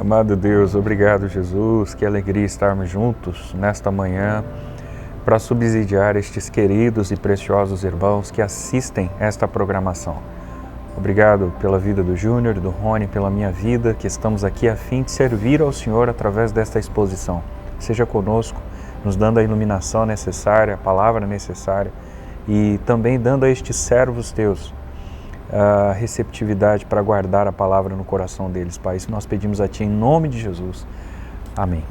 Amado Deus, obrigado, Jesus, que alegria estarmos juntos nesta manhã para subsidiar estes queridos e preciosos irmãos que assistem esta programação. Obrigado pela vida do Júnior, do Rony, pela minha vida, que estamos aqui a fim de servir ao Senhor através desta exposição. Seja conosco, nos dando a iluminação necessária, a palavra necessária e também dando a estes servos teus a receptividade para guardar a palavra no coração deles, Pai. Isso nós pedimos a Ti em nome de Jesus. Amém.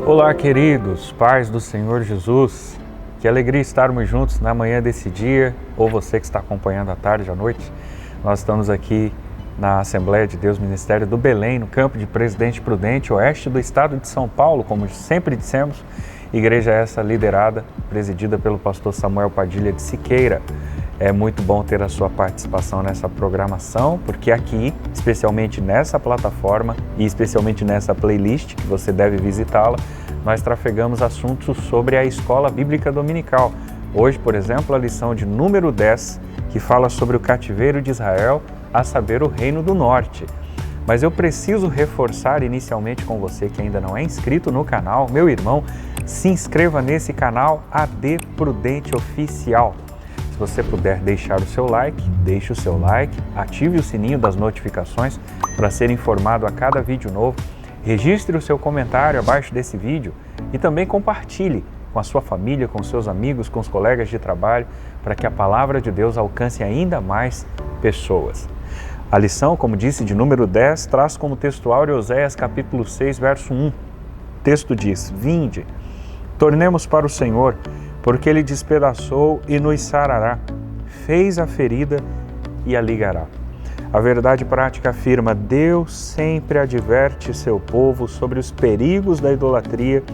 Olá, queridos, pais do Senhor Jesus. Que alegria estarmos juntos na manhã desse dia, ou você que está acompanhando à tarde, à noite. Nós estamos aqui na Assembleia de Deus Ministério do Belém, no campo de Presidente Prudente, oeste do estado de São Paulo, como sempre dissemos. Igreja essa liderada, presidida pelo pastor Samuel Padilha de Siqueira. É muito bom ter a sua participação nessa programação, porque aqui, especialmente nessa plataforma e especialmente nessa playlist, que você deve visitá-la, nós trafegamos assuntos sobre a Escola Bíblica Dominical. Hoje, por exemplo, a lição de número 10, que fala sobre o cativeiro de Israel, a saber, o Reino do Norte. Mas eu preciso reforçar inicialmente com você que ainda não é inscrito no canal, meu irmão, se inscreva nesse canal AD Prudente Oficial. Se você puder deixar o seu like, deixe o seu like, ative o sininho das notificações para ser informado a cada vídeo novo, registre o seu comentário abaixo desse vídeo e também compartilhe com a sua família, com seus amigos, com os colegas de trabalho, para que a palavra de Deus alcance ainda mais pessoas. A lição, como disse, de número 10, traz como textual Oséias capítulo 6, verso 1. O texto diz: Vinde, tornemos para o Senhor, porque Ele despedaçou e nos sarará, fez a ferida e a ligará. A verdade prática afirma: Deus sempre adverte seu povo sobre os perigos da idolatria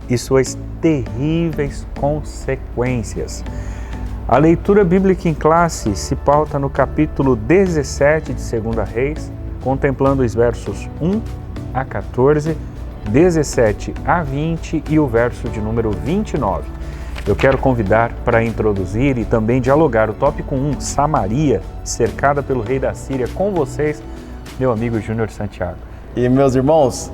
e suas terríveis consequências. A leitura bíblica em classe se pauta no capítulo 17 de 2 Reis, contemplando os versos 1 a 14, 17 a 20 e o verso de número 29. Eu quero convidar para introduzir e também dialogar o tópico 1, Samaria, cercada pelo rei da Síria, com vocês, meu amigo Júnior Santiago. E meus irmãos,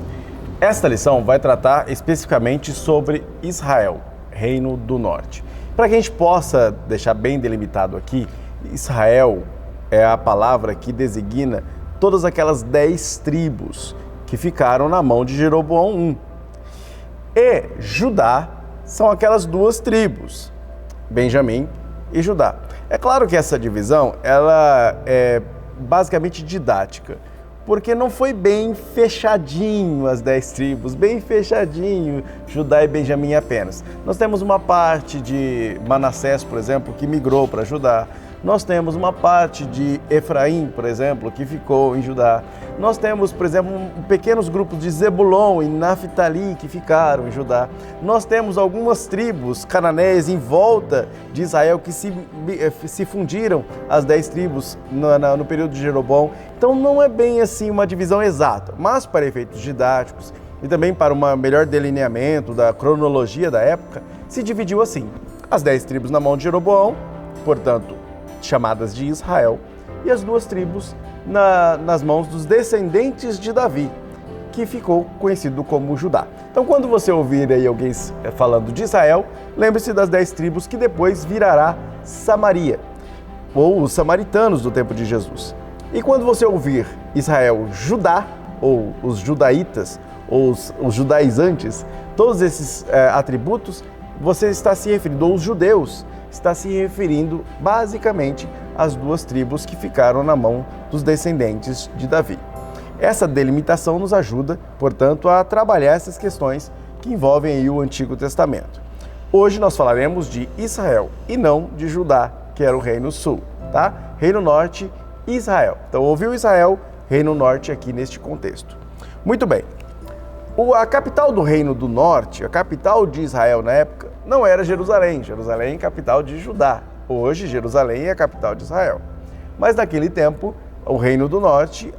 esta lição vai tratar especificamente sobre Israel, Reino do Norte. Para que a gente possa deixar bem delimitado aqui, Israel é a palavra que designa todas aquelas 10 tribos que ficaram na mão de Jeroboão I. E Judá são aquelas 2 tribos, Benjamim e Judá. É claro que essa divisão ela é basicamente didática, porque não foi bem fechadinho as 10 tribos, bem fechadinho Judá e Benjamim apenas. Nós temos uma parte de Manassés, por exemplo, que migrou para Judá. Nós temos uma parte de Efraim, por exemplo, que ficou em Judá. Nós temos, por exemplo, pequenos grupos de Zebulon e Naftali que ficaram em Judá. Nós temos algumas tribos cananeias em volta de Israel que se fundiram às 10 tribos no período de Jeroboão. Então não é bem assim uma divisão exata, mas para efeitos didáticos e também para um melhor delineamento da cronologia da época, se dividiu assim: as 10 tribos na mão de Jeroboão, portanto, chamadas de Israel, e as 2 tribos nas mãos dos descendentes de Davi, que ficou conhecido como Judá. Então, quando você ouvir aí alguém falando de Israel, lembre-se das 10 tribos que depois virará Samaria, ou os samaritanos do tempo de Jesus. E quando você ouvir Israel Judá, ou os judaítas, ou os judaizantes, todos esses atributos, você está se referindo, ou os judeus, está se referindo basicamente às 2 tribos que ficaram na mão dos descendentes de Davi. Essa delimitação nos ajuda, portanto, a trabalhar essas questões que envolvem aí o Antigo Testamento. Hoje nós falaremos de Israel e não de Judá, que era o Reino Sul, tá? Reino Norte, Israel. Então, ouviu Israel, Reino Norte aqui neste contexto. Muito bem. A capital do Reino do Norte, a capital de Israel na época, não era Jerusalém. Jerusalém é capital de Judá. Hoje, Jerusalém é a capital de Israel. Mas naquele tempo, o Reino do Norte,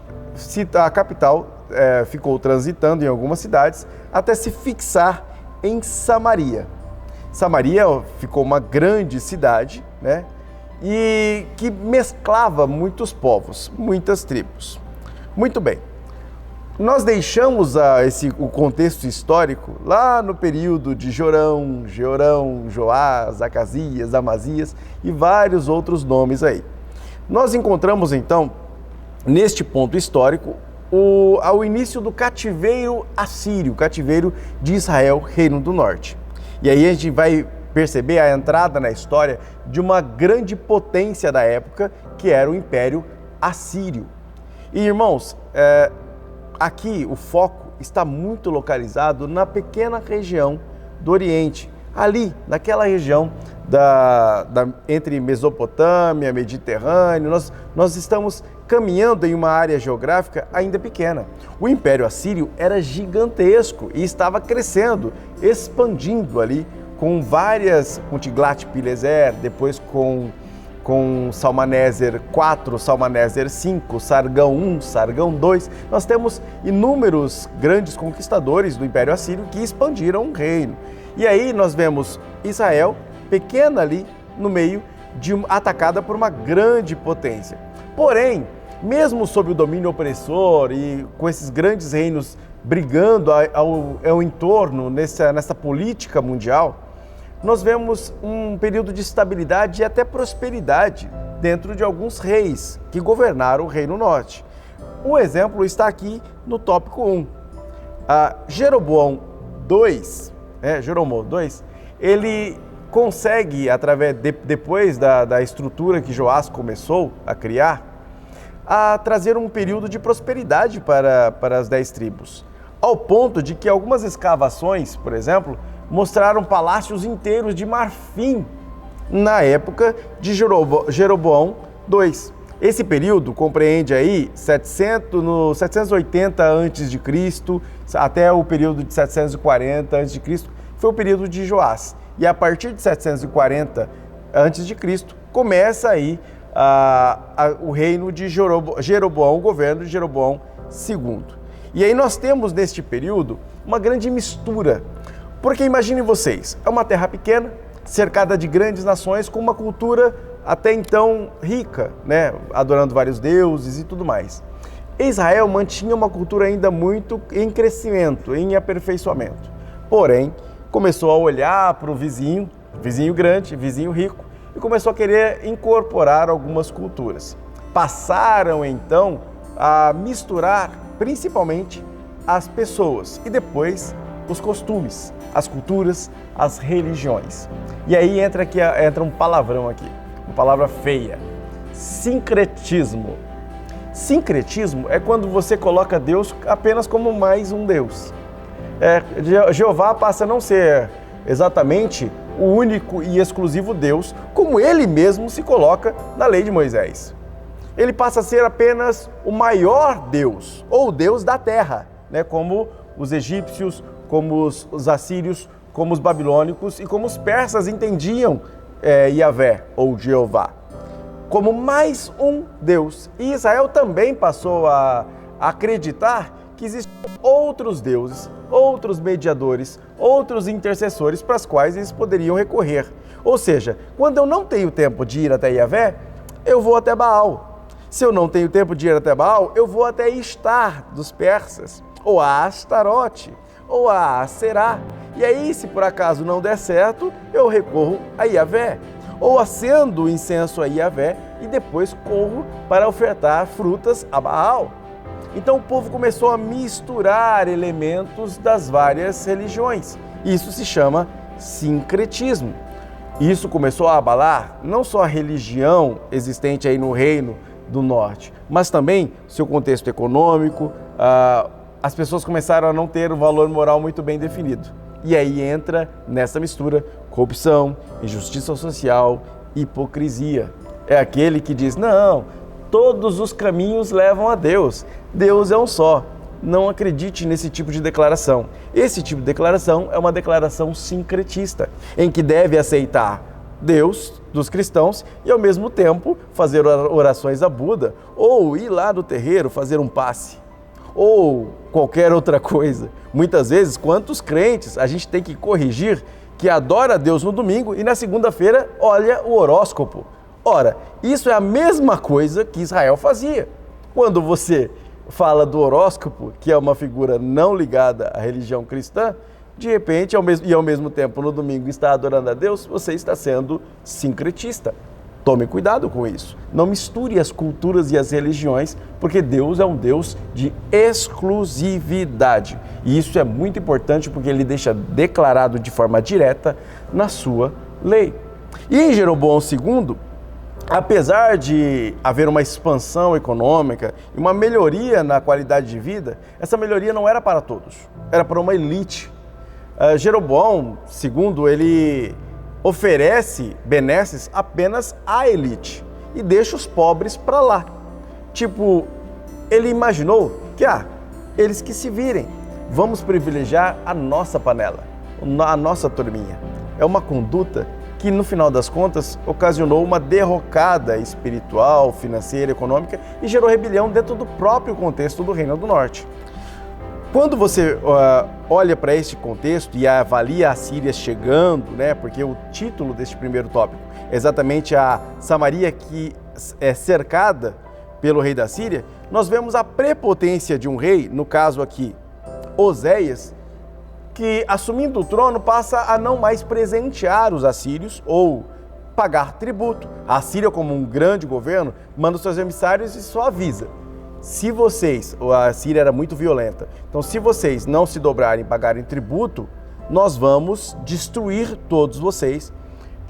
a capital ficou transitando em algumas cidades até se fixar em Samaria. Samaria ficou uma grande cidade, né? e que mesclava muitos povos, muitas tribos. Muito bem, nós deixamos o contexto histórico lá no período de Jorão, Joás, Acasias, Amazias e vários outros nomes aí. Nós encontramos então, neste ponto histórico, ao início do cativeiro assírio, cativeiro de Israel, Reino do Norte. E aí a gente vai perceber a entrada na história de uma grande potência da época, que era o Império Assírio. E irmãos, aqui o foco está muito localizado na pequena região do Oriente, ali naquela região entre Mesopotâmia, Mediterrâneo. Nós estamos caminhando em uma área geográfica ainda pequena. O Império Assírio era gigantesco e estava crescendo, expandindo ali com Tiglat-Pileser, depois com Salmaneser IV, Salmaneser V, Sargão I, Sargão II. Nós temos inúmeros grandes conquistadores do Império Assírio que expandiram o reino. E aí nós vemos Israel, pequena ali no meio, atacada por uma grande potência. Porém, mesmo sob o domínio opressor e com esses grandes reinos brigando ao entorno nessa política mundial, nós vemos um período de estabilidade e até prosperidade dentro de alguns reis que governaram o Reino Norte. Um exemplo está aqui no tópico 1. Jeroboão II, ele consegue, depois da estrutura que Joás começou a criar, a trazer um período de prosperidade para as 10 tribos, ao ponto de que algumas escavações, por exemplo, mostraram palácios inteiros de marfim na época de Jeroboão II. Esse período compreende aí 780 a.C. até o período de 740 a.C., foi o período de Joás. E a partir de 740 a.C. começa aí o reino de Jeroboão, o governo de Jeroboão II. E aí nós temos neste período uma grande mistura. Porque imaginem vocês, é uma terra pequena, cercada de grandes nações, com uma cultura até então rica, né? Adorando vários deuses e tudo mais. Israel mantinha uma cultura ainda muito em crescimento, em aperfeiçoamento. Porém, começou a olhar para o vizinho grande, vizinho rico, e começou a querer incorporar algumas culturas. Passaram então a misturar principalmente as pessoas e depois os costumes, as culturas, as religiões. E aí entra um palavrão aqui, uma palavra feia: sincretismo. Sincretismo é quando você coloca Deus apenas como mais um Deus. Jeová passa a não ser exatamente o único e exclusivo Deus, como ele mesmo se coloca na lei de Moisés. Ele passa a ser apenas o maior Deus, ou Deus da terra, né? Como os egípcios, como os assírios, como os babilônicos e como os persas entendiam Yahvé, ou Jeová, como mais um Deus. E Israel também passou a acreditar que existem outros deuses, outros mediadores, outros intercessores para os quais eles poderiam recorrer. Ou seja, quando eu não tenho tempo de ir até Yahvé, eu vou até Baal. Se eu não tenho tempo de ir até Baal, eu vou até Ishtar dos persas, ou a Astarote, ou a Aserá. E aí, se por acaso não der certo, eu recorro a Yahvé, ou acendo incenso a Yahvé e depois corro para ofertar frutas a Baal. Então o povo começou a misturar elementos das várias religiões. Isso se chama sincretismo. Isso começou a abalar não só a religião existente aí no Reino do Norte, mas também seu contexto econômico. As pessoas começaram a não ter um valor moral muito bem definido. E aí entra nessa mistura corrupção, injustiça social, hipocrisia. É aquele que diz: não, todos os caminhos levam a Deus. Deus é um só. Não acredite nesse tipo de declaração. Esse tipo de declaração é uma declaração sincretista, em que deve aceitar Deus dos cristãos e ao mesmo tempo fazer orações a Buda, ou ir lá no terreiro fazer um passe, ou qualquer outra coisa. Muitas vezes, quantos crentes a gente tem que corrigir que adora a Deus no domingo e na segunda-feira olha o horóscopo, Ora, isso é a mesma coisa que Israel fazia. Quando você fala do horóscopo, que é uma figura não ligada à religião cristã, de repente, ao mesmo tempo, no domingo, está adorando a Deus, você está sendo sincretista. Tome cuidado com isso. Não misture as culturas e as religiões, porque Deus é um Deus de exclusividade. E isso é muito importante porque ele deixa declarado de forma direta na sua lei. E em Jeroboão II, apesar de haver uma expansão econômica e uma melhoria na qualidade de vida, essa melhoria não era para todos, era para uma elite. Jeroboão II, ele oferece benesses apenas à elite e deixa os pobres para lá. Tipo, ele imaginou que, eles que se virem, vamos privilegiar a nossa panela, a nossa turminha. É uma conduta que, no final das contas, ocasionou uma derrocada espiritual, financeira, econômica e gerou rebelião dentro do próprio contexto do Reino do Norte. Quando você olha para este contexto e avalia a Síria chegando, porque o título deste primeiro tópico é exatamente a Samaria que é cercada pelo rei da Síria, nós vemos a prepotência de um rei, no caso aqui, Oséias, que assumindo o trono passa a não mais presentear os assírios ou pagar tributo. A Síria, como um grande governo, manda os seus emissários e só avisa. Se vocês, a Síria era muito violenta, então se vocês não se dobrarem e pagarem tributo, nós vamos destruir todos vocês,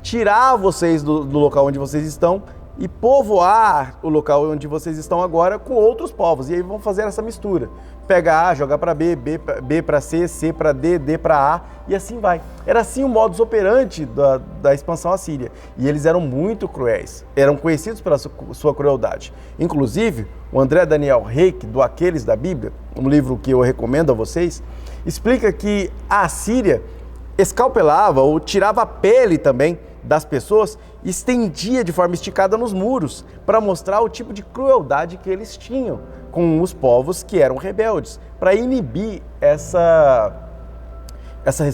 tirar vocês do local onde vocês estão e povoar o local onde vocês estão agora com outros povos. E aí vão fazer essa mistura. Pega A, joga para B, B para C, C para D, D para A e assim vai. Era assim o modus operandi da expansão assíria. E eles eram muito cruéis, eram conhecidos pela sua crueldade. Inclusive, o André Daniel Reik, do Aqueles da Bíblia, um livro que eu recomendo a vocês, explica que a Assíria escalpelava ou tirava a pele também das pessoas e estendia de forma esticada nos muros para mostrar o tipo de crueldade que eles tinham com os povos que eram rebeldes, para inibir essas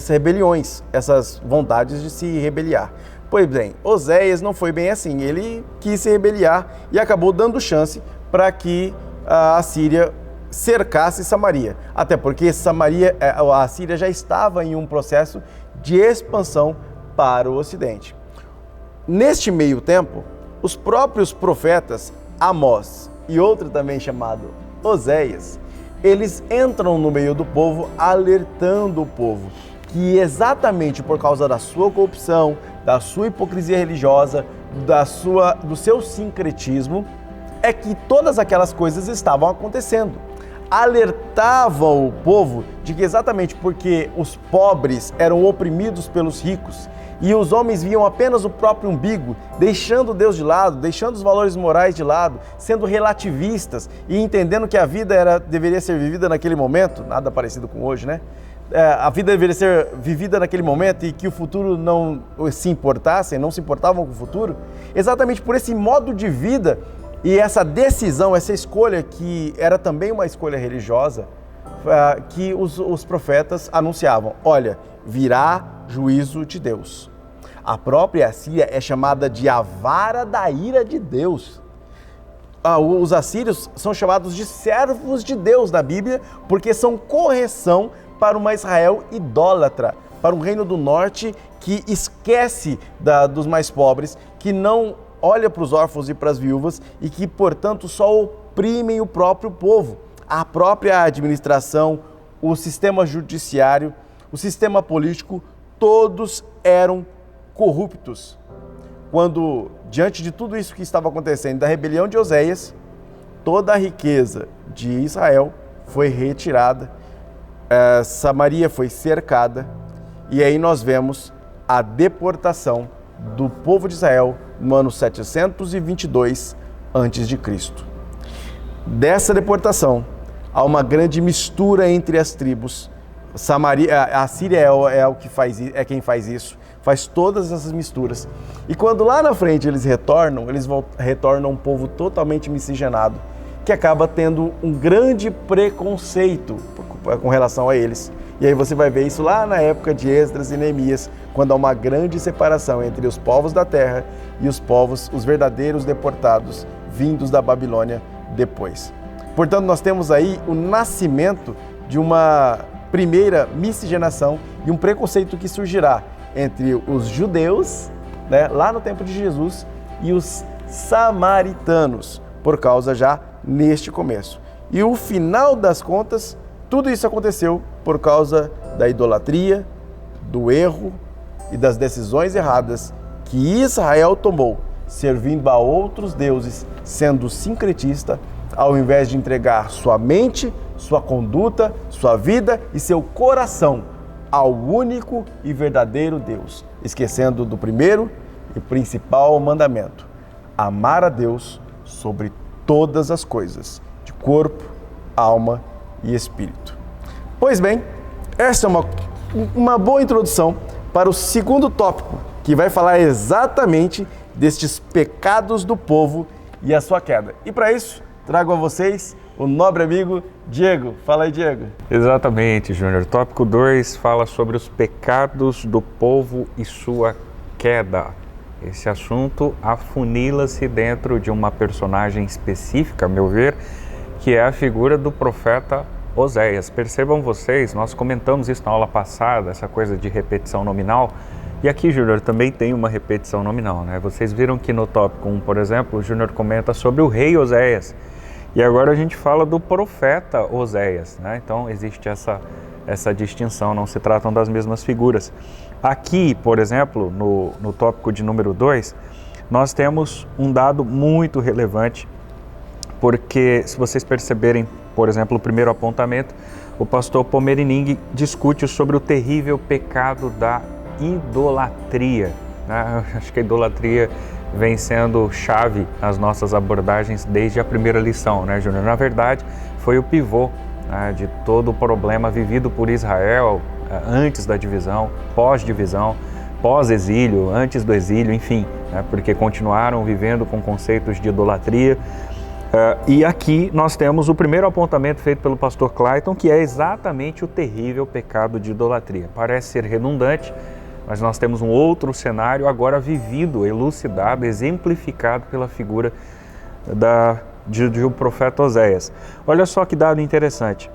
rebeliões, essas vontades de se rebeliar. Pois bem, Oséias não foi bem assim, ele quis se rebeliar e acabou dando chance para que a Síria cercasse Samaria, até porque a Síria já estava em um processo de expansão para o Ocidente. Neste meio tempo, os próprios profetas Amós e outro também chamado Oséias, eles entram no meio do povo alertando o povo que exatamente por causa da sua corrupção, da sua hipocrisia religiosa, do seu sincretismo, é que todas aquelas coisas estavam acontecendo. Alertavam o povo de que exatamente porque os pobres eram oprimidos pelos ricos e os homens viam apenas o próprio umbigo, deixando Deus de lado, deixando os valores morais de lado, sendo relativistas e entendendo que a vida deveria ser vivida naquele momento, nada parecido com hoje, né? A vida deveria ser vivida naquele momento e que o futuro não se importassem, não se importavam com o futuro, exatamente por esse modo de vida e essa decisão, essa escolha que era também uma escolha religiosa, que os profetas anunciavam, olha, virá juízo de Deus. A própria Assíria é chamada de a vara da ira de Deus. Os assírios são chamados de servos de Deus na Bíblia, porque são correção para uma Israel idólatra, para um reino do norte que esquece dos mais pobres, que não olha para os órfãos e para as viúvas e que, portanto, só oprimem o próprio povo. A própria administração, o sistema judiciário, o sistema político, todos eram corruptos. Quando, diante de tudo isso que estava acontecendo, da rebelião de Oséias, toda a riqueza de Israel foi retirada, Samaria foi cercada, e aí nós vemos a deportação do povo de Israel no ano 722 a.C. Dessa deportação, há uma grande mistura entre as tribos. A Síria é quem faz isso, faz todas essas misturas. E quando lá na frente eles retornam um povo totalmente miscigenado, que acaba tendo um grande preconceito com relação a eles. E aí você vai ver isso lá na época de Esdras e Neemias, quando há uma grande separação entre os povos da terra e os povos, os verdadeiros deportados, vindos da Babilônia depois. Portanto, nós temos aí o nascimento de uma primeira miscigenação e um preconceito que surgirá entre os judeus, lá no tempo de Jesus, e os samaritanos, por causa já neste começo. E o final das contas, tudo isso aconteceu por causa da idolatria, do erro e das decisões erradas que Israel tomou, servindo a outros deuses, sendo sincretista, ao invés de entregar sua mente, sua conduta, sua vida e seu coração ao único e verdadeiro Deus, esquecendo do primeiro e principal mandamento: amar a Deus sobre todas as coisas, de corpo, alma e espírito. Pois bem, essa é uma boa introdução para o segundo tópico, que vai falar exatamente destes pecados do povo e a sua queda. E para isso, trago a vocês o nobre amigo Diego. Fala aí, Diego. Exatamente, Júnior. Tópico 2 fala sobre os pecados do povo e sua queda. Esse assunto afunila-se dentro de uma personagem específica, a meu ver, que é a figura do profeta Oséias. Percebam vocês, nós comentamos isso na aula passada, essa coisa de repetição nominal, e aqui, Júnior, também tem uma repetição nominal, né? Vocês viram que no tópico 1, por exemplo, o Júnior comenta sobre o rei Oséias, e agora a gente fala do profeta Oséias, né? Então existe essa distinção, não se tratam das mesmas figuras. Aqui, por exemplo, no tópico de número 2, nós temos um dado muito relevante, porque se vocês perceberem, por exemplo, o primeiro apontamento, o pastor Pomerining discute sobre o terrível pecado da idolatria, né? Acho que a idolatria vem sendo chave nas nossas abordagens desde a primeira lição, né, Júnior? Na verdade, foi o pivô, né, de todo o problema vivido por Israel antes da divisão, pós-divisão, pós-exílio, antes do exílio, enfim, né, porque continuaram vivendo com conceitos de idolatria. E aqui nós temos o primeiro apontamento feito pelo pastor Clayton, que é exatamente o terrível pecado de idolatria. Parece ser redundante, mas nós temos um outro cenário agora vivido, elucidado, exemplificado pela figura de um profeta Oséias. Olha só que dado interessante.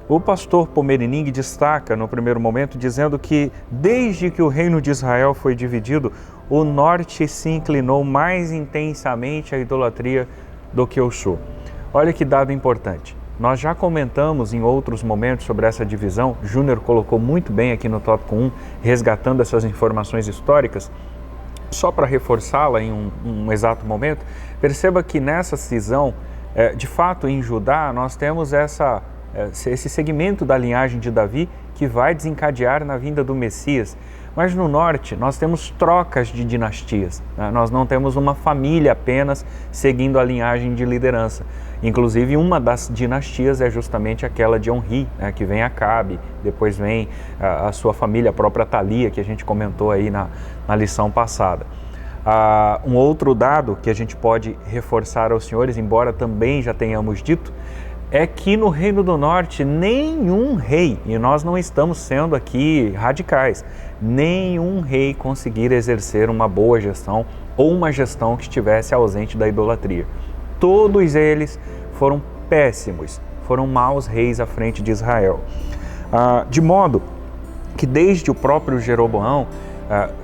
O pastor Pomerining destaca no primeiro momento dizendo que desde que o reino de Israel foi dividido, o norte se inclinou mais intensamente à idolatria do que o sul. Olha que dado importante. Nós já comentamos em outros momentos sobre essa divisão, Júnior colocou muito bem aqui no tópico 1, resgatando essas informações históricas. Só para reforçá-la em um exato momento, perceba que nessa cisão, de fato em Judá, nós temos esse segmento da linhagem de Davi que vai desencadear na vinda do Messias. Mas no norte nós temos trocas de dinastias, né? Nós não temos uma família apenas seguindo a linhagem de liderança. Inclusive uma das dinastias é justamente aquela de Onri, né? Que vem Acabe, depois vem a sua família, a própria Thalia, que a gente comentou aí na lição passada. Um outro dado que a gente pode reforçar aos senhores, embora também já tenhamos dito, é que no Reino do Norte nenhum rei, e nós não estamos sendo aqui radicais, nenhum rei conseguir exercer uma boa gestão ou uma gestão que estivesse ausente da idolatria. Todos eles foram péssimos, foram maus reis à frente de Israel. De modo que desde o próprio Jeroboão,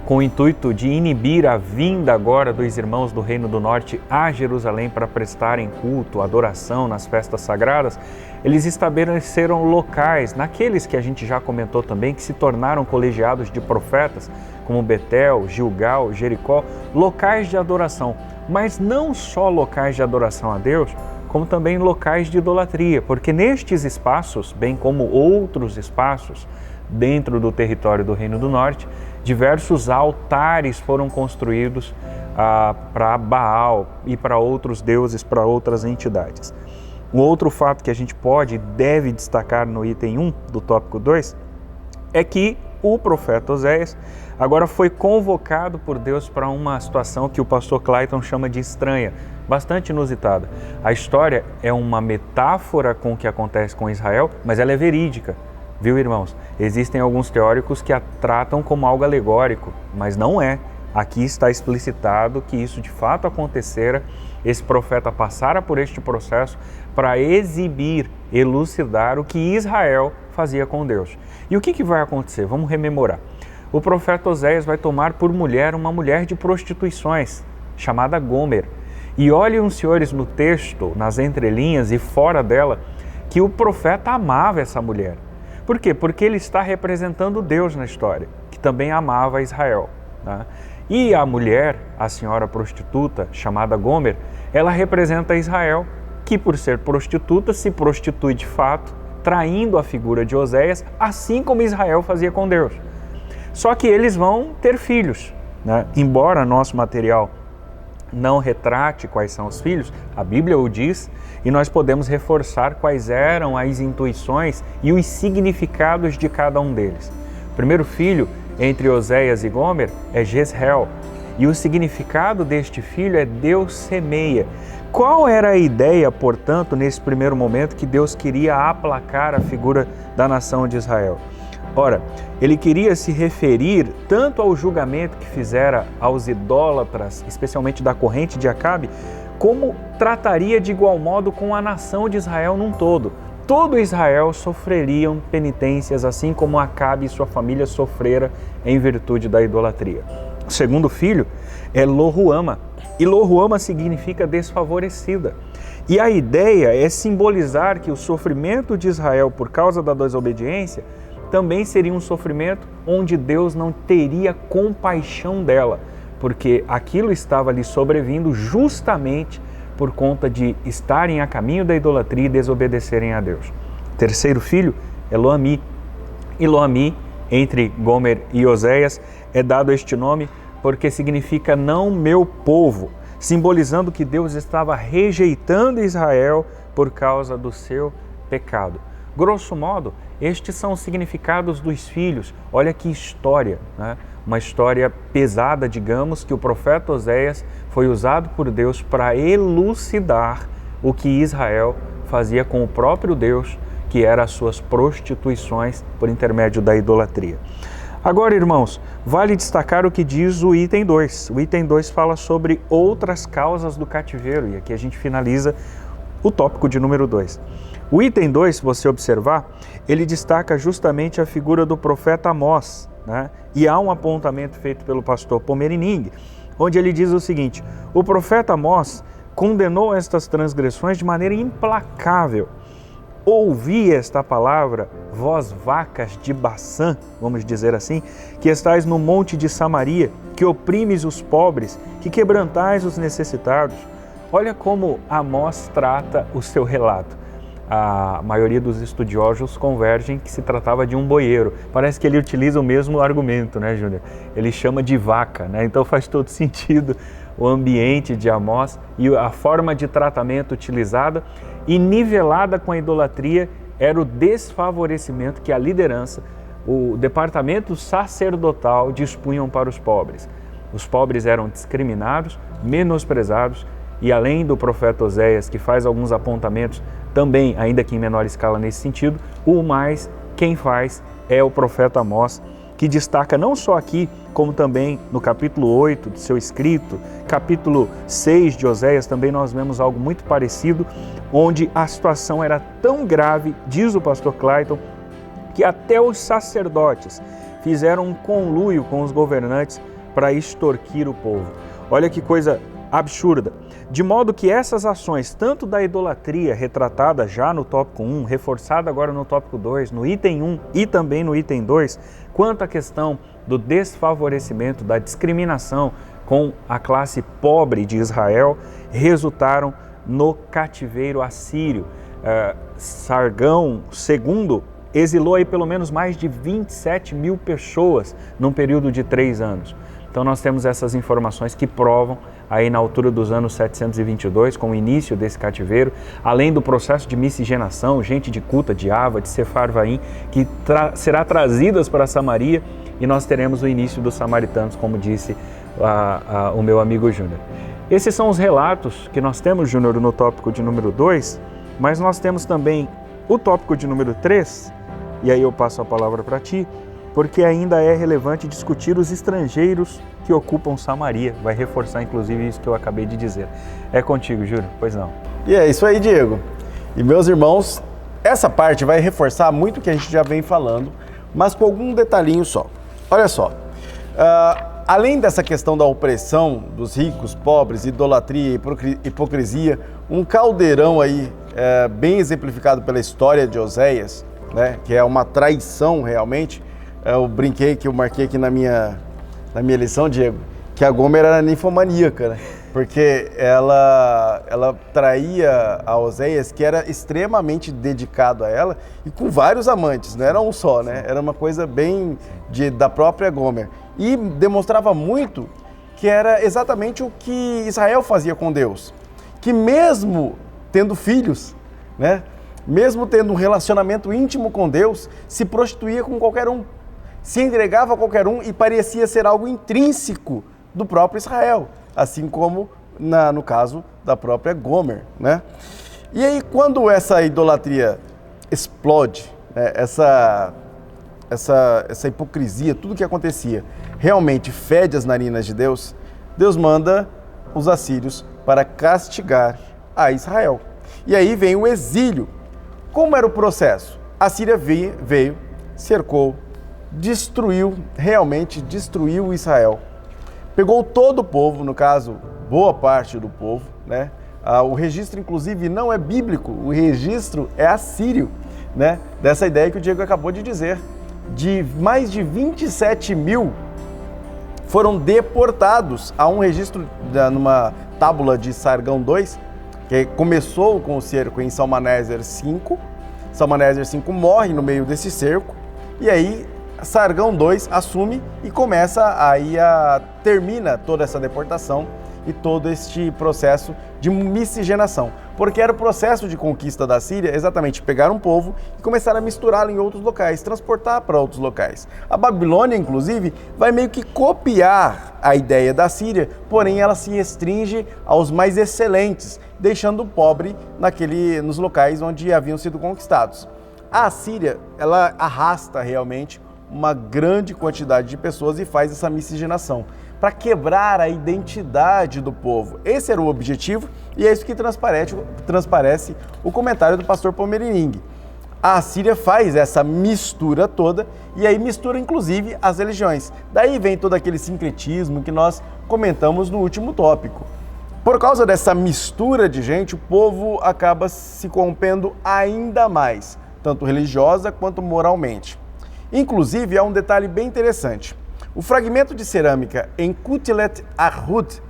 com o intuito de inibir a vinda agora dos irmãos do Reino do Norte a Jerusalém para prestarem culto, adoração nas festas sagradas, eles estabeleceram locais, naqueles que a gente já comentou também, que se tornaram colegiados de profetas, como Betel, Gilgal, Jericó, locais de adoração, mas não só locais de adoração a Deus, como também locais de idolatria, porque nestes espaços, bem como outros espaços dentro do território do Reino do Norte, diversos altares foram construídos para Baal e para outros deuses, para outras entidades. Um outro fato que a gente pode e deve destacar no item 1 do tópico 2 é que o profeta Oséias agora foi convocado por Deus para uma situação que o pastor Clayton chama de estranha, bastante inusitada. A história é uma metáfora com o que acontece com Israel, mas ela é verídica. Viu, irmãos? Existem alguns teóricos que a tratam como algo alegórico, mas não é. Aqui está explicitado que isso de fato acontecera, esse profeta passara por este processo para exibir, elucidar o que Israel fazia com Deus. E o que vai acontecer? Vamos rememorar. O profeta Oséias vai tomar por mulher uma mulher de prostituições, chamada Gomer. E olhem os senhores no texto, nas entrelinhas e fora dela, que o profeta amava essa mulher. Por quê? Porque ele está representando Deus na história, que também amava Israel. Tá? E a mulher, a senhora prostituta, chamada Gomer, ela representa Israel, que por ser prostituta se prostitui de fato, traindo a figura de Oséias, assim como Israel fazia com Deus. Só que eles vão ter filhos, né? Embora nosso material não retrate quais são os filhos, a Bíblia o diz, e nós podemos reforçar quais eram as intuições e os significados de cada um deles. O primeiro filho entre Oséias e Gomer é Jezreel, e o significado deste filho é Deus semeia. Qual era a ideia, portanto, nesse primeiro momento que Deus queria aplacar a figura da nação de Israel? Ora, ele queria se referir tanto ao julgamento que fizera aos idólatras, especialmente da corrente de Acabe, como trataria de igual modo com a nação de Israel num todo. Todo Israel sofreriam penitências, assim como Acabe e sua família sofrera em virtude da idolatria. O segundo filho é Lo-ruama, e Lo-ruama significa desfavorecida. E a ideia é simbolizar que o sofrimento de Israel por causa da desobediência também seria um sofrimento onde Deus não teria compaixão dela, porque aquilo estava lhe sobrevindo justamente por conta de estarem a caminho da idolatria e desobedecerem a Deus. O terceiro filho é Lo-ammi, e Lo-ammi, entre Gomer e Oséias, é dado este nome porque significa não meu povo, simbolizando que Deus estava rejeitando Israel por causa do seu pecado. Grosso modo, estes são os significados dos filhos. Olha que história, né? Uma história pesada, digamos, que o profeta Oséias foi usado por Deus para elucidar o que Israel fazia com o próprio Deus, que era as suas prostituições por intermédio da idolatria. Agora, irmãos, vale destacar o que diz o item 2. O item 2 fala sobre outras causas do cativeiro, e aqui a gente finaliza o tópico de número 2. O item 2, se você observar, ele destaca justamente a figura do profeta Amós, né? E há um apontamento feito pelo pastor Pomerining, onde ele diz o seguinte: o profeta Amós condenou estas transgressões de maneira implacável. Ouvi esta palavra, vós vacas de Baçã, vamos dizer assim, que estáis no monte de Samaria, que oprimes os pobres, que quebrantais os necessitados. Olha como Amós trata o seu relato. A maioria dos estudiosos convergem que se tratava de um boieiro. Parece que ele utiliza o mesmo argumento, né, Júnior? Ele chama de vaca, né? Então faz todo sentido o ambiente de Amós e a forma de tratamento utilizada e nivelada com a idolatria era o desfavorecimento que a liderança, o departamento sacerdotal dispunham para os pobres. Os pobres eram discriminados, menosprezados, e além do profeta Oséias, que faz alguns apontamentos também, ainda que em menor escala nesse sentido, quem faz é o profeta Amós, que destaca não só aqui, como também no capítulo 8 do seu escrito, capítulo 6 de Oséias, também nós vemos algo muito parecido, onde a situação era tão grave, diz o pastor Clayton, que até os sacerdotes fizeram um conluio com os governantes para extorquir o povo. Olha que coisa absurda. De modo que essas ações, tanto da idolatria retratada já no tópico 1, reforçada agora no tópico 2, no item 1 e também no item 2, quanto à questão do desfavorecimento, da discriminação com a classe pobre de Israel, resultaram no cativeiro assírio. Sargão II exilou aí pelo menos mais de 27 mil pessoas num período de 3 anos. Então nós temos essas informações que provam aí na altura dos anos 722, com o início desse cativeiro, além do processo de miscigenação, gente de Cuta, de Ava, de Sefarvaim, que será trazidas para Samaria, e nós teremos o início dos samaritanos, como disse o meu amigo Júnior. Esses são os relatos que nós temos, Júnior, no tópico de número 2, mas nós temos também o tópico de número 3, e aí eu passo a palavra para ti, porque ainda é relevante discutir os estrangeiros que ocupam Samaria. Vai reforçar, inclusive, isso que eu acabei de dizer. É contigo, Júlio, pois não. E é isso aí, Diego. E meus irmãos, essa parte vai reforçar muito o que a gente já vem falando, mas com algum detalhinho só. Olha só, além dessa questão da opressão dos ricos, pobres, idolatria, hipocrisia, um caldeirão aí bem exemplificado pela história de Oséias, né, que é uma traição realmente. Eu brinquei que eu marquei aqui na minha lição, Diego, que a Gomer era ninfomaníaca, né? Porque ela traía a Oséias, que era extremamente dedicado a ela e com vários amantes, não era um só, né? Era uma coisa bem da própria Gomer. E demonstrava muito que era exatamente o que Israel fazia com Deus. Que mesmo tendo filhos, né? Mesmo tendo um relacionamento íntimo com Deus, se prostituía com qualquer um. Se entregava a qualquer um e parecia ser algo intrínseco do próprio Israel, assim como no caso da própria Gomer, né? E aí, quando essa idolatria explode, né, essa hipocrisia, tudo que acontecia, realmente fede as narinas de Deus, Deus manda os assírios para castigar a Israel. E aí vem o exílio. Como era o processo? A Síria veio, cercou, realmente destruiu Israel. Pegou todo o povo, no caso, boa parte do povo, né? O registro, inclusive, não é bíblico, o registro é assírio, né? Dessa ideia que o Diego acabou de dizer. De mais de 27 mil foram deportados. Há um registro numa tábula de Sargão II, que começou com o cerco em Salmaneser V. Salmaneser V morre no meio desse cerco, e aí Sargão II assume e termina toda essa deportação e todo este processo de miscigenação. Porque era o processo de conquista da Síria exatamente pegar um povo e começar a misturá-lo em outros locais, transportar para outros locais. A Babilônia, inclusive, vai meio que copiar a ideia da Síria, porém ela se restringe aos mais excelentes, deixando o pobre nos locais onde haviam sido conquistados. A Síria, ela arrasta realmente uma grande quantidade de pessoas e faz essa miscigenação para quebrar a identidade do povo. Esse era o objetivo e é isso que transparece o comentário do pastor Pomerining. A Síria faz essa mistura toda e aí mistura inclusive as religiões. Daí vem todo aquele sincretismo que nós comentamos no último tópico. Por causa dessa mistura de gente, o povo acaba se corrompendo ainda mais, tanto religiosa quanto moralmente. Inclusive, há um detalhe bem interessante. O fragmento de cerâmica em Kutilet Ahud,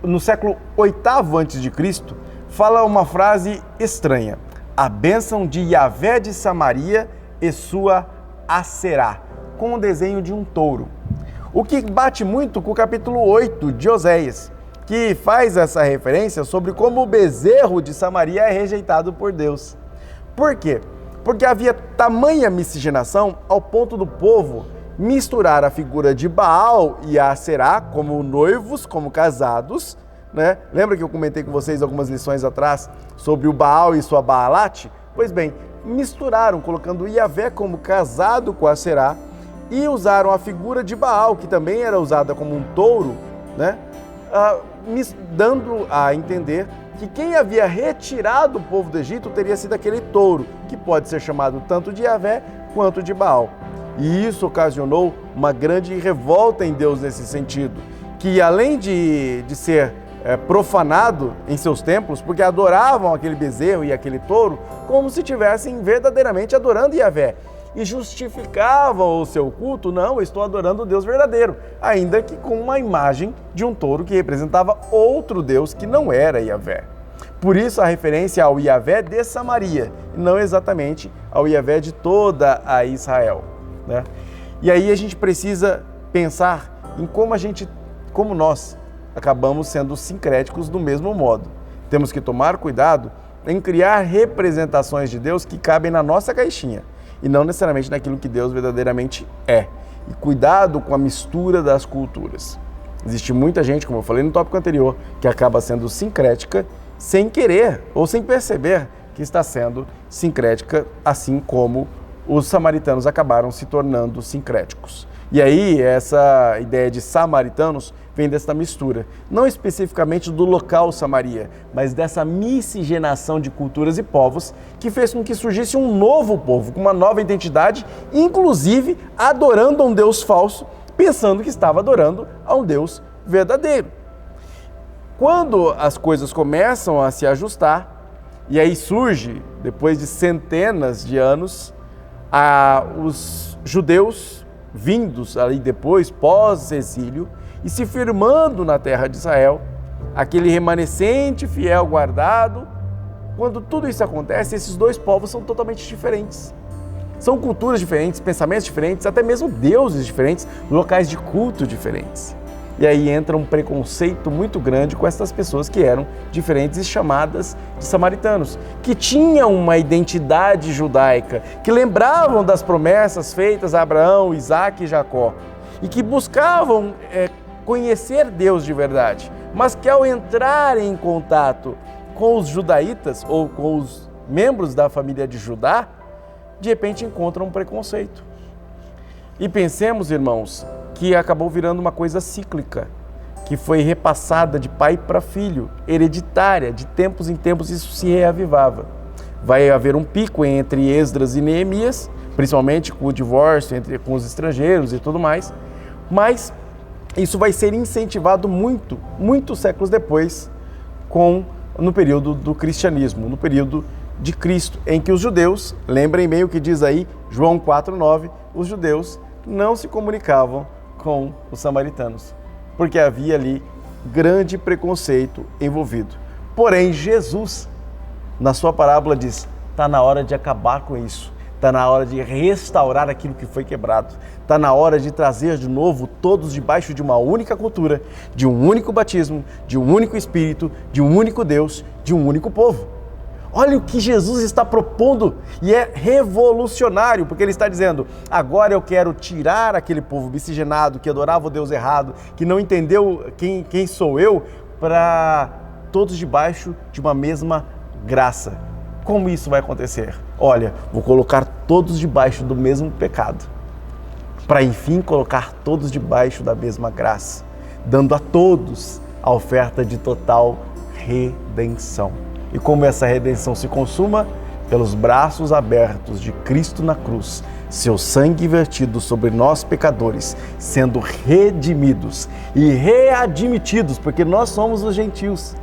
no século VIII a.C., fala uma frase estranha. A bênção de Yahvé de Samaria e sua Aserá, com o desenho de um touro. O que bate muito com o capítulo 8 de Oséias, que faz essa referência sobre como o bezerro de Samaria é rejeitado por Deus. Por quê? Porque havia tamanha miscigenação ao ponto do povo misturar a figura de Baal e a Aserá como noivos, como casados, né? Lembra que eu comentei com vocês algumas lições atrás sobre o Baal e sua Baalate? Pois bem, misturaram, colocando Yahvé como casado com a Aserá e usaram a figura de Baal, que também era usada como um touro, né? Dando a entender que quem havia retirado o povo do Egito teria sido aquele touro, que pode ser chamado tanto de Yahvé quanto de Baal. E isso ocasionou uma grande revolta em Deus nesse sentido, que além de ser profanado em seus templos, porque adoravam aquele bezerro e aquele touro, como se estivessem verdadeiramente adorando Yahvé. E justificavam o seu culto, não, eu estou adorando o Deus verdadeiro, ainda que com uma imagem de um touro que representava outro Deus que não era Yahvé. Por isso a referência ao Yahvé de Samaria, e não exatamente ao Yahvé de toda a Israel, né? E aí a gente precisa pensar em como nós acabamos sendo sincréticos do mesmo modo. Temos que tomar cuidado em criar representações de Deus que cabem na nossa caixinha, e não necessariamente naquilo que Deus verdadeiramente é. E cuidado com a mistura das culturas. Existe muita gente, como eu falei no tópico anterior, que acaba sendo sincrética sem querer ou sem perceber que está sendo sincrética, assim como os samaritanos acabaram se tornando sincréticos. E aí, essa ideia de samaritanos vem dessa mistura, não especificamente do local Samaria, mas dessa miscigenação de culturas e povos que fez com que surgisse um novo povo, com uma nova identidade, inclusive adorando a um Deus falso, pensando que estava adorando a um Deus verdadeiro. Quando as coisas começam a se ajustar, e aí surge, depois de centenas de anos, os judeus vindos ali depois, pós-exílio, e se firmando na terra de Israel, aquele remanescente fiel guardado. Quando tudo isso acontece, esses dois povos são totalmente diferentes. São culturas diferentes, pensamentos diferentes, até mesmo deuses diferentes, locais de culto diferentes. E aí entra um preconceito muito grande com essas pessoas que eram diferentes e chamadas de samaritanos, que tinham uma identidade judaica, que lembravam das promessas feitas a Abraão, Isaac e Jacó, e que buscavam conhecer Deus de verdade, mas que ao entrarem em contato com os judaítas ou com os membros da família de Judá, de repente encontram um preconceito. E pensemos, irmãos, que acabou virando uma coisa cíclica, que foi repassada de pai para filho, hereditária, de tempos em tempos isso se reavivava. Vai haver um pico entre Esdras e Neemias, principalmente com o divórcio com os estrangeiros e tudo mais, mas isso vai ser incentivado muitos séculos depois, no período do cristianismo, no período de Cristo, em que os judeus, lembrem bem o que diz aí João 4,9, os judeus não se comunicavam com os samaritanos, porque havia ali grande preconceito envolvido. Porém, Jesus, na sua parábola, diz: está na hora de acabar com isso, está na hora de restaurar aquilo que foi quebrado, está na hora de trazer de novo todos debaixo de uma única cultura, de um único batismo, de um único Espírito, de um único Deus, de um único povo. Olha o que Jesus está propondo, e é revolucionário, porque ele está dizendo: agora eu quero tirar aquele povo miscigenado, que adorava o Deus errado, que não entendeu quem sou eu, para todos debaixo de uma mesma graça. Como isso vai acontecer? Olha, vou colocar todos debaixo do mesmo pecado, para enfim colocar todos debaixo da mesma graça, dando a todos a oferta de total redenção. E como essa redenção se consuma? Pelos braços abertos de Cristo na cruz, seu sangue vertido sobre nós pecadores, sendo redimidos e readmitidos, porque nós somos os gentios,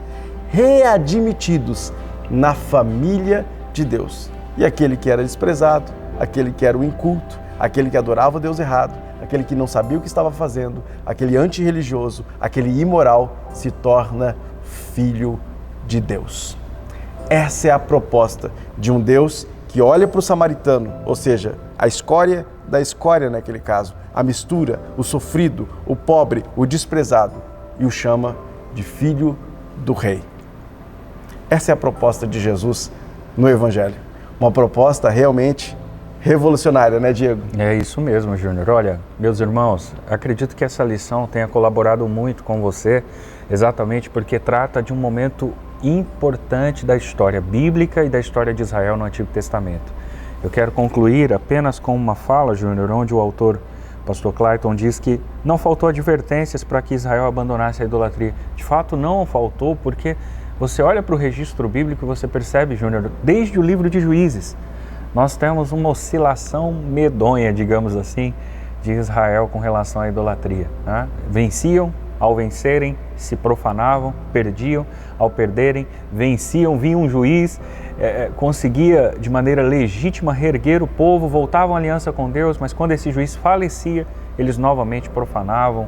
readmitidos na família de Deus. E aquele que era desprezado, aquele que era o inculto, aquele que adorava o Deus errado, aquele que não sabia o que estava fazendo, aquele antirreligioso, aquele imoral, se torna filho de Deus. Essa é a proposta de um Deus que olha para o samaritano, ou seja, a escória da escória naquele caso, a mistura, o sofrido, o pobre, o desprezado, e o chama de filho do rei. Essa é a proposta de Jesus no Evangelho. Uma proposta realmente revolucionária, né, Diego? É isso mesmo, Júnior. Olha, meus irmãos, acredito que essa lição tenha colaborado muito com você, exatamente porque trata de um momento importante da história bíblica e da história de Israel no Antigo Testamento. Eu quero concluir apenas com uma fala, Júnior, onde o autor, pastor Clayton, diz que não faltou advertências para que Israel abandonasse a idolatria. De fato, não faltou, porque você olha para o registro bíblico e você percebe, Júnior, desde o livro de Juízes, nós temos uma oscilação medonha, digamos assim, de Israel com relação à idolatria, né? Venciam, ao vencerem, se profanavam, perdiam, ao perderem, venciam, vinha um juiz, conseguia de maneira legítima reerguer o povo, voltavam à aliança com Deus, mas quando esse juiz falecia, eles novamente profanavam,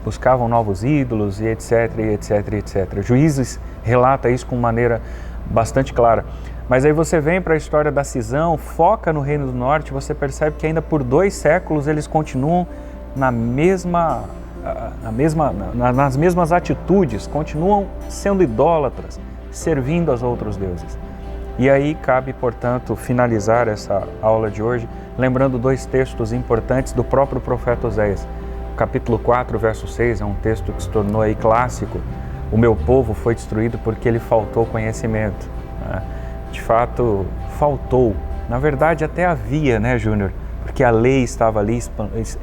buscavam novos ídolos e etc, etc, etc. Juízes relata isso com maneira bastante clara. Mas aí você vem para a história da cisão, foca no Reino do Norte, você percebe que ainda por 2 séculos eles continuam nas mesmas atitudes, continuam sendo idólatras, servindo aos outros deuses. E aí cabe, portanto, finalizar essa aula de hoje, lembrando 2 textos importantes do próprio profeta Oséias. Capítulo 4, verso 6, é um texto que se tornou aí clássico. O meu povo foi destruído porque lhe faltou conhecimento. De fato, faltou Na verdade, até havia, né, Júnior? Porque a lei estava ali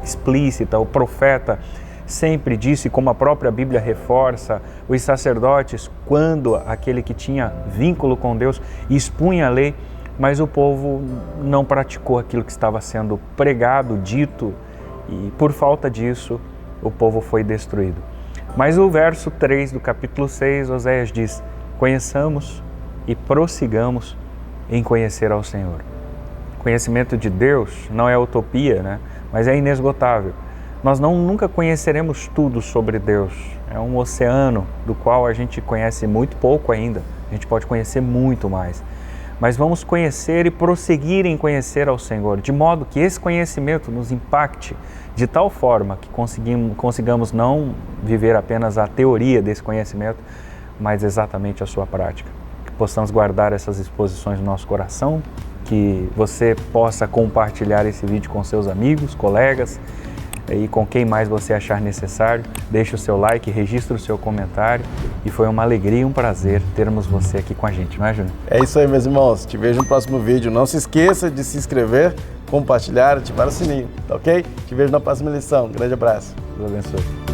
explícita, o profeta sempre disse, como a própria Bíblia reforça, os sacerdotes, quando aquele que tinha vínculo com Deus expunha a lei, mas o povo não praticou aquilo que estava sendo pregado, dito, e por falta disso, o povo foi destruído. Mas o verso 3 do capítulo 6, Oséias diz: conheçamos e prossigamos em conhecer ao Senhor. O conhecimento de Deus não é utopia, né? Mas é inesgotável. Nós nunca conheceremos tudo sobre Deus. É um oceano do qual a gente conhece muito pouco ainda. A gente pode conhecer muito mais. Mas vamos conhecer e prosseguir em conhecer ao Senhor, de modo que esse conhecimento nos impacte de tal forma que consigamos não viver apenas a teoria desse conhecimento, mas exatamente a sua prática. Que possamos guardar essas exposições no nosso coração, que você possa compartilhar esse vídeo com seus amigos, colegas, e com quem mais você achar necessário. Deixe o seu like, registre o seu comentário, e foi uma alegria e um prazer termos você aqui com a gente, não é, Júnior? É isso aí, meus irmãos. Te vejo no próximo vídeo. Não se esqueça de se inscrever, compartilhar, ativar o sininho, tá ok? Te vejo na próxima lição. Grande abraço. Deus abençoe.